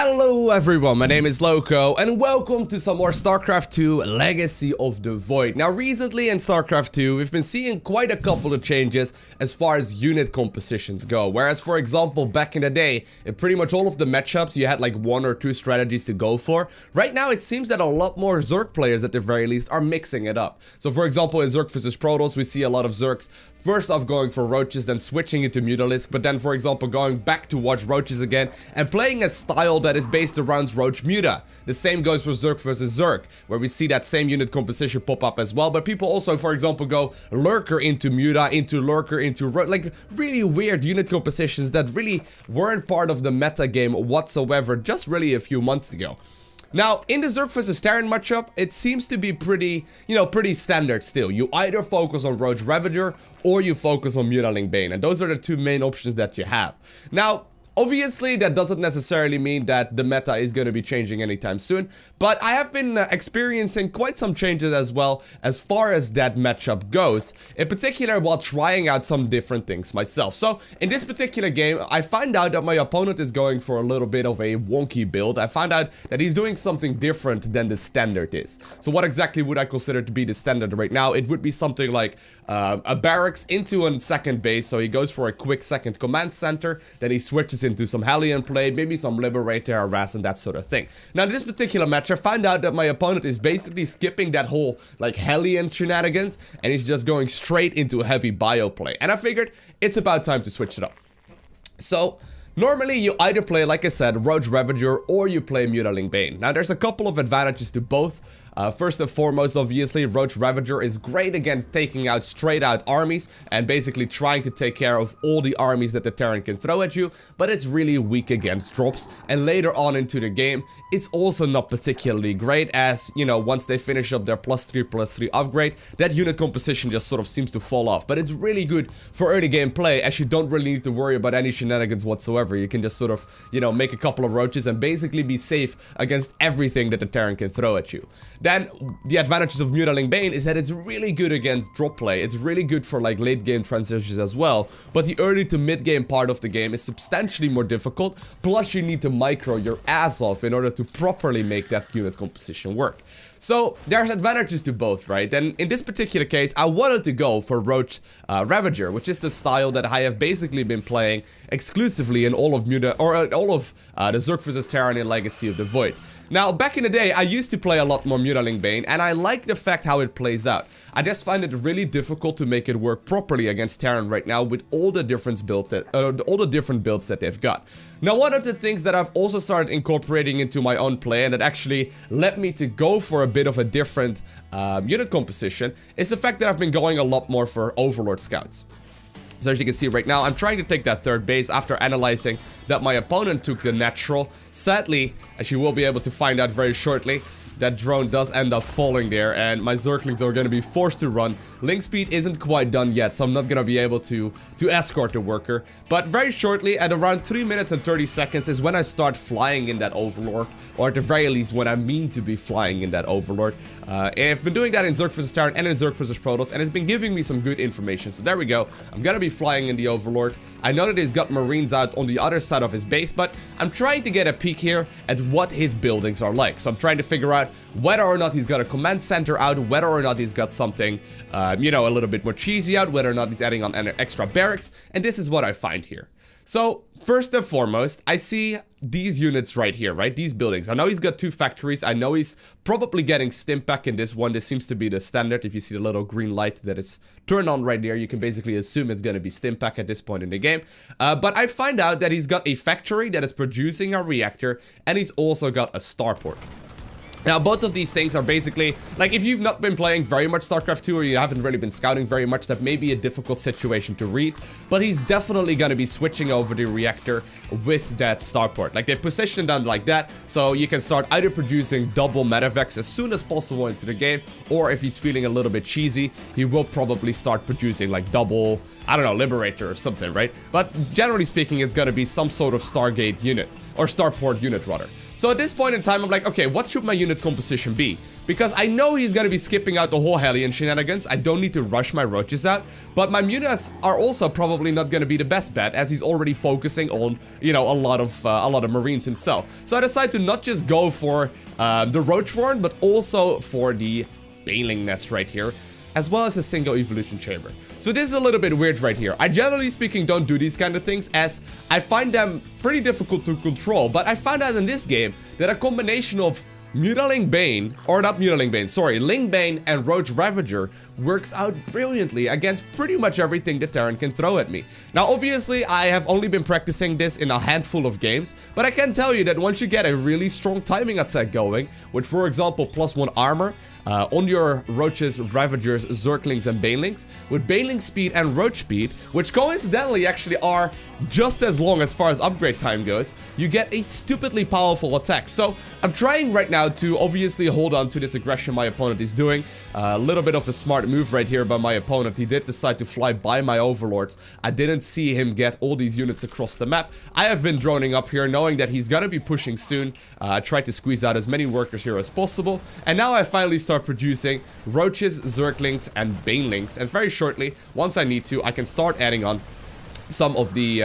Hello everyone, my name is Loco and welcome to some more StarCraft 2 Legacy of the Void. Now recently in StarCraft 2 we've been seeing quite a couple of changes as far as unit compositions go. Whereas for example back in the day, in pretty much all of the matchups you had like one or two strategies to go for. Right now it seems that a lot more Zerg players at the very least are mixing it up. So for example in Zerg vs Protoss we see a lot of Zergs first off going for Roaches, then switching into Mutalisk, but then for example going back to watch Roaches again and playing a style that is based around Roach Muta. The same goes for Zerg vs Zerg, where we see that same unit composition pop up as well, but people also for example go Lurker into Muta, into Lurker, into Roach, like really weird unit compositions that really weren't part of the meta game whatsoever just really a few months ago. Now, in the Zerg vs Terran matchup, it seems to be pretty, pretty standard still. You either focus on Roach Ravager or you focus on Mutaling Bane, and those are the two main options that you have. Now, obviously, that doesn't necessarily mean that the meta is going to be changing anytime soon, but I have been experiencing quite some changes as well as far as that matchup goes, in particular while trying out some different things myself. So, in this particular game, I find out that my opponent is going for a little bit of a wonky build. I found out that he's doing something different than the standard is. So what exactly would I consider to be the standard right now? It would be something like a barracks into a second base, so he goes for a quick second command center, then he switches into some Hellion play, maybe some Liberator, Harass, and that sort of thing. Now, in this particular match, I found out that my opponent is basically skipping that whole, like, Hellion shenanigans, and he's just going straight into a heavy bio play. And I figured it's about time to switch it up. So, normally, you either play, like I said, Roach Ravager, or you play Mutaling Bane. Now, there's a couple of advantages to both. First and foremost, obviously, Roach Ravager is great against taking out straight out armies and basically trying to take care of all the armies that the Terran can throw at you, but it's really weak against drops, and later on into the game, it's also not particularly great as, once they finish up their +3/+3 upgrade, that unit composition just sort of seems to fall off. But it's really good for early game play as you don't really need to worry about any shenanigans whatsoever. You can just sort of, make a couple of Roaches and basically be safe against everything that the Terran can throw at you. Then, the advantages of Mutaling Bane is that it's really good against drop play. It's really good for like late game transitions as well, but the early to mid game part of the game is substantially more difficult, plus you need to micro your ass off in order to properly make that unit composition work. So, there's advantages to both, right? And in this particular case, I wanted to go for Roach Ravager, which is the style that I have basically been playing exclusively in all of the Zerg vs Terran in Legacy of the Void. Now, back in the day, I used to play a lot more Mutaling Bane, and I like the fact how it plays out. I just find it really difficult to make it work properly against Terran right now with all the different builds that they've got. Now, one of the things that I've also started incorporating into my own play, and that actually led me to go for a bit of a different unit composition, is the fact that I've been going a lot more for Overlord Scouts. So as you can see right now, I'm trying to take that third base after analyzing that my opponent took the natural. Sadly, as you will be able to find out very shortly, that drone does end up falling there, and my Zerglings are going to be forced to run. Link speed isn't quite done yet, so I'm not going to be able to escort the worker. But very shortly, at around 3 minutes and 30 seconds, is when I start flying in that Overlord, or at the very least, when I mean to be flying in that Overlord. And I've been doing that in Zerg vs Terran and in Zerg vs Protoss, and it's been giving me some good information. So there we go. I'm going to be flying in the Overlord. I know that he's got Marines out on the other side of his base, but I'm trying to get a peek here at what his buildings are like. So I'm trying to figure out whether or not he's got a command center out, whether or not he's got something, a little bit more cheesy out, whether or not he's adding on an extra barracks, and this is what I find here. So, first and foremost, I see these units right here, right? These buildings. I know he's got 2 factories. I know he's probably getting Stimpack in this one. This seems to be the standard. If you see the little green light that is turned on right there, you can basically assume it's going to be Stimpack at this point in the game. But I find out that he's got a factory that is producing a reactor, and he's also got a starport. Now, both of these things are basically, like, if you've not been playing very much StarCraft 2 or you haven't really been scouting very much, that may be a difficult situation to read, but he's definitely going to be switching over the reactor with that starport. Like, they positioned them like that, so you can start either producing double Medivacs as soon as possible into the game, or if he's feeling a little bit cheesy, he will probably start producing, like, double, I don't know, Liberator or something, right? But generally speaking, it's going to be some sort of Stargate unit, or Starport unit, rather. So at this point in time, I'm like, okay, what should my unit composition be? Because I know he's gonna be skipping out the whole Hellion shenanigans. I don't need to rush my roaches out, but my mutas are also probably not gonna be the best bet, as he's already focusing on, you know, a lot of marines himself. So I decided to not just go for the roach warren, but also for the baneling nest right here, as well as a single evolution chamber. So this is a little bit weird right here. I generally speaking don't do these kind of things, as I find them pretty difficult to control, but I found out in this game that a combination of Mutaling Bane, or not Mutaling Bane, sorry, Ling Bane and Roach Ravager works out brilliantly against pretty much everything the Terran can throw at me. Now obviously I have only been practicing this in a handful of games, but I can tell you that once you get a really strong timing attack going, with for example +1 armor, on your Roaches, Ravagers, Zerglings, and Banelings, with Baneling speed and Roach speed, which coincidentally actually are just as long as far as upgrade time goes, you get a stupidly powerful attack. So I'm trying right now to obviously hold on to this aggression my opponent is doing. A little bit of a smart move right here by my opponent. He did decide to fly by my overlords. I didn't see him get all these units across the map. I have been droning up here knowing that he's gonna be pushing soon. I tried to squeeze out as many workers here as possible, and now I finally start producing Roaches, Zerglings, and Banelings, and very shortly, once I need to, I can start adding on some of the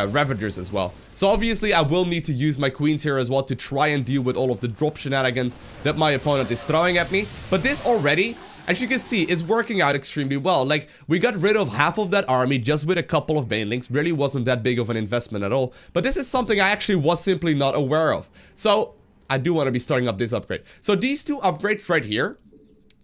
Ravagers as well. So obviously I will need to use my queens here as well to try and deal with all of the drop shenanigans that my opponent is throwing at me. But this already, as you can see, is working out extremely well. Like, we got rid of half of that army just with a couple of Banelings. Really wasn't that big of an investment at all. But this is something I actually was simply not aware of. So I do want to be starting up this upgrade. So these two upgrades right here,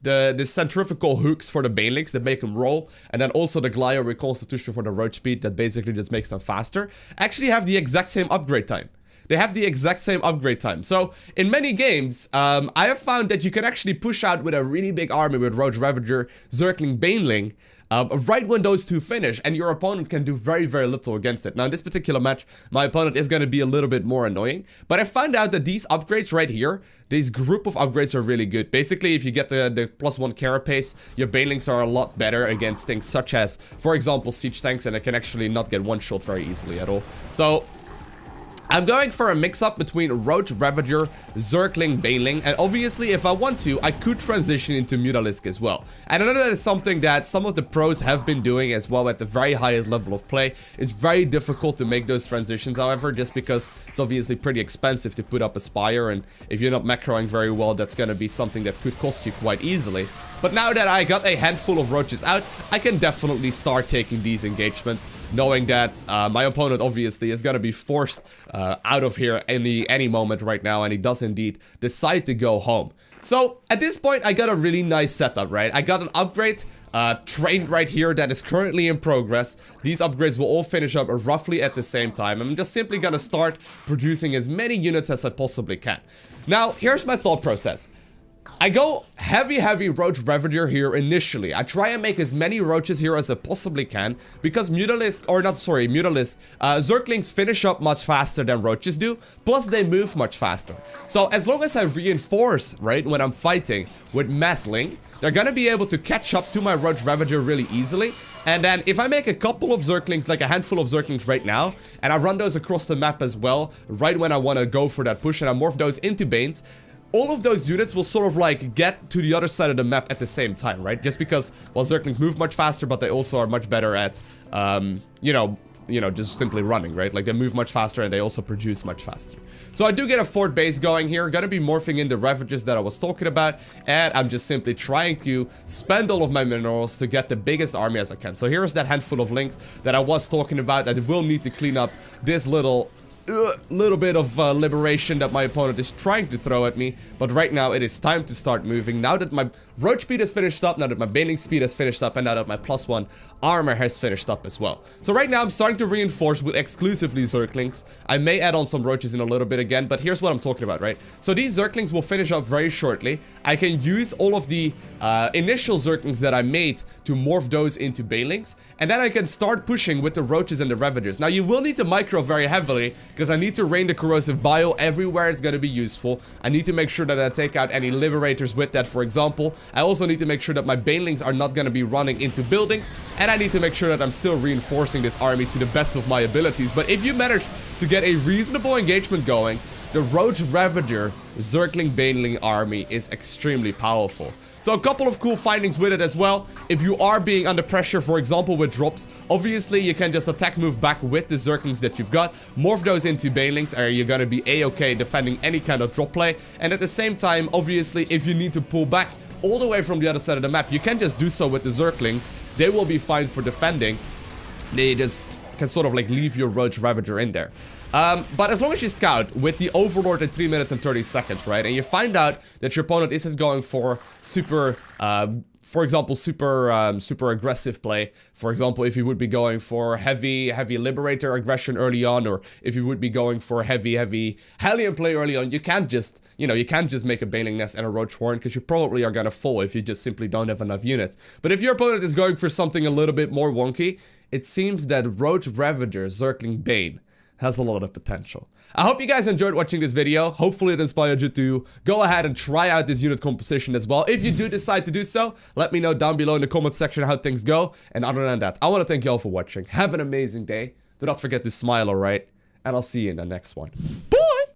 the centrifugal hooks for the Banelings that make them roll, and then also the Glio reconstitution for the roach speed that basically just makes them faster, actually have the exact same upgrade time. They have the exact same upgrade time. So in many games, I have found that you can actually push out with a really big army with Roach Ravager, Zergling, Baneling, right when those two finish, and your opponent can do very, very little against it. Now in this particular match, my opponent is going to be a little bit more annoying, but I found out that these upgrades right here, these group of upgrades are really good. Basically, if you get the +1 carapace, your Banelings are a lot better against things such as, for example, siege tanks, and it can actually not get one-shot very easily at all. So I'm going for a mix-up between Roach, Ravager, Zergling, Baneling, and obviously, if I want to, I could transition into Mutalisk as well. And I know that is something that some of the pros have been doing as well at the very highest level of play. It's very difficult to make those transitions, however, just because it's obviously pretty expensive to put up a Spire, and if you're not macroing very well, that's going to be something that could cost you quite easily. But now that I got a handful of roaches out, I can definitely start taking these engagements, knowing that my opponent obviously is going to be forced out of here any moment right now, and he does indeed decide to go home. So at this point, I got a really nice setup, right? I got an upgrade train right here that is currently in progress. These upgrades will all finish up roughly at the same time. I'm just simply going to start producing as many units as I possibly can. Now, here's my thought process. I go heavy Roach Ravager here initially. I try and make as many roaches here as I possibly can, because Zerglings finish up much faster than roaches do, plus they move much faster. So as long as I reinforce, right, when I'm fighting with Massling, they're gonna be able to catch up to my Roach Ravager really easily. And then if I make a couple of Zerglings, like a handful of Zerglings right now, and I run those across the map as well, right when I want to go for that push, and I morph those into Banes, all of those units will sort of like get to the other side of the map at the same time, right? Just because, well, Zerglings move much faster, but they also are much better at, you know, just simply running, right? Like, they move much faster and they also produce much faster. So I do get a fort base going here. Gonna be morphing in the Ravages that I was talking about, and I'm just simply trying to spend all of my minerals to get the biggest army as I can. So here's that handful of links that I was talking about, that will need to clean up this little bit of liberation that my opponent is trying to throw at me. But right now it is time to start moving. Now that my roach speed is finished up, now that my baning speed is finished up, and now that my +1 armor has finished up as well. So right now I'm starting to reinforce with exclusively Zerglings. I may add on some roaches in a little bit again, but here's what I'm talking about, right? So these Zerglings will finish up very shortly. I can use all of the initial Zerglings that I made to morph those into Banelings, and then I can start pushing with the roaches and the Ravagers. Now you will need to micro very heavily, because I need to rain the corrosive bio everywhere it's going to be useful. I need to make sure that I take out any liberators with that, for example. I also need to make sure that my Banelings are not going to be running into buildings, and I need to make sure that I'm still reinforcing this army to the best of my abilities. But if you manage to get a reasonable engagement going, the Roach Ravager Zergling Baneling army is extremely powerful. So a couple of cool findings with it as well. If you are being under pressure, for example with drops, obviously you can just attack move back with the Zerglings that you've got, morph those into Banelings, and you're gonna be a-okay defending any kind of drop play. And at the same time, obviously, if you need to pull back all the way from the other side of the map, you can just do so with the Zerglings. They will be fine for defending. They just can sort of like leave your Roach Ravager in there. But as long as you scout with the Overlord in 3 minutes and 30 seconds, right? And you find out that your opponent isn't going for super, for example, super aggressive play. For example, if you would be going for heavy Liberator aggression early on, or if you would be going for heavy Hellion play early on, you can't just, you know, you can't just make a Baneling Nest and a Roach Horn, because you probably are gonna fall if you just simply don't have enough units. But if your opponent is going for something a little bit more wonky, it seems that Roach Ravager Zergling Bane has a lot of potential. I hope you guys enjoyed watching this video. Hopefully it inspired you to go ahead and try out this unit composition as well. If you do decide to do so, let me know down below in the comment section how things go. And other than that, I want to thank you all for watching. Have an amazing day. Do not forget to smile, alright? And I'll see you in the next one. Boom!